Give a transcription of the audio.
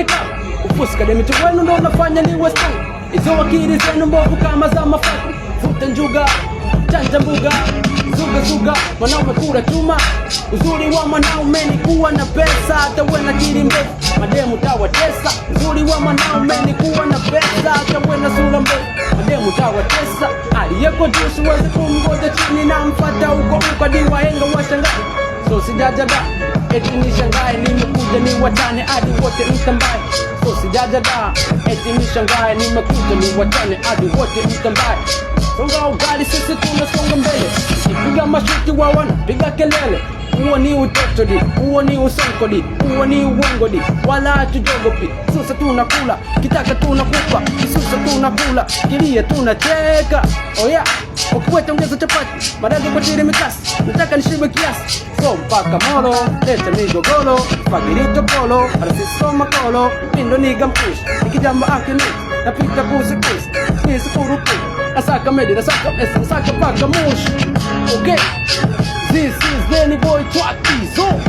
ni kama kufuska demitu wenu ndo nafanya niwe strong. Hizo akili zenu mbovu kama za mafaku. Vuta njuga, chanja mbuga, zuga zuga, mwanaume kura chuma. Uzuri wa mwanaume ni kuwa na pesa, hata uwe na akili mbovu mademu tawatesa. Uzuri wa mwanaume ni kuwa na pesa, hata uwe na sura mbovu mademu tawatesa. Aliyeko juu siwezi kumgoja chini na mfata huko ukadi wahenga washangae. So sijajaga, eti nishangae nimekuja ni watane hadi wote mtambaye. So sijajaga, eti nishangae nimekuja ni watane hadi wote mtambaye. Songa ugali sisi tunasonga mbele, ipiga mashuti wa wana piga kelele. Uo ni utotodi, uo ni usonkodi, uo ni uongodi, wala hatujogopi. Susa tunakula, kitaka tunakupa, kisusa tunakula, kilia tunacheka. Oh yeah, ukiweta ongeza chapati, marago kwa tiri mikasi, nataka nishibe kiasi. So mpaka molo, leta migogolo, fagirito polo, arasiso makolo, pindo niga mpush, nikijamba akini, napita kusi kusi, nisi kurupi. Nasaka medi, nasaka mesi, nasaka paka mush. Okay, this is Danny Boy Twatizo.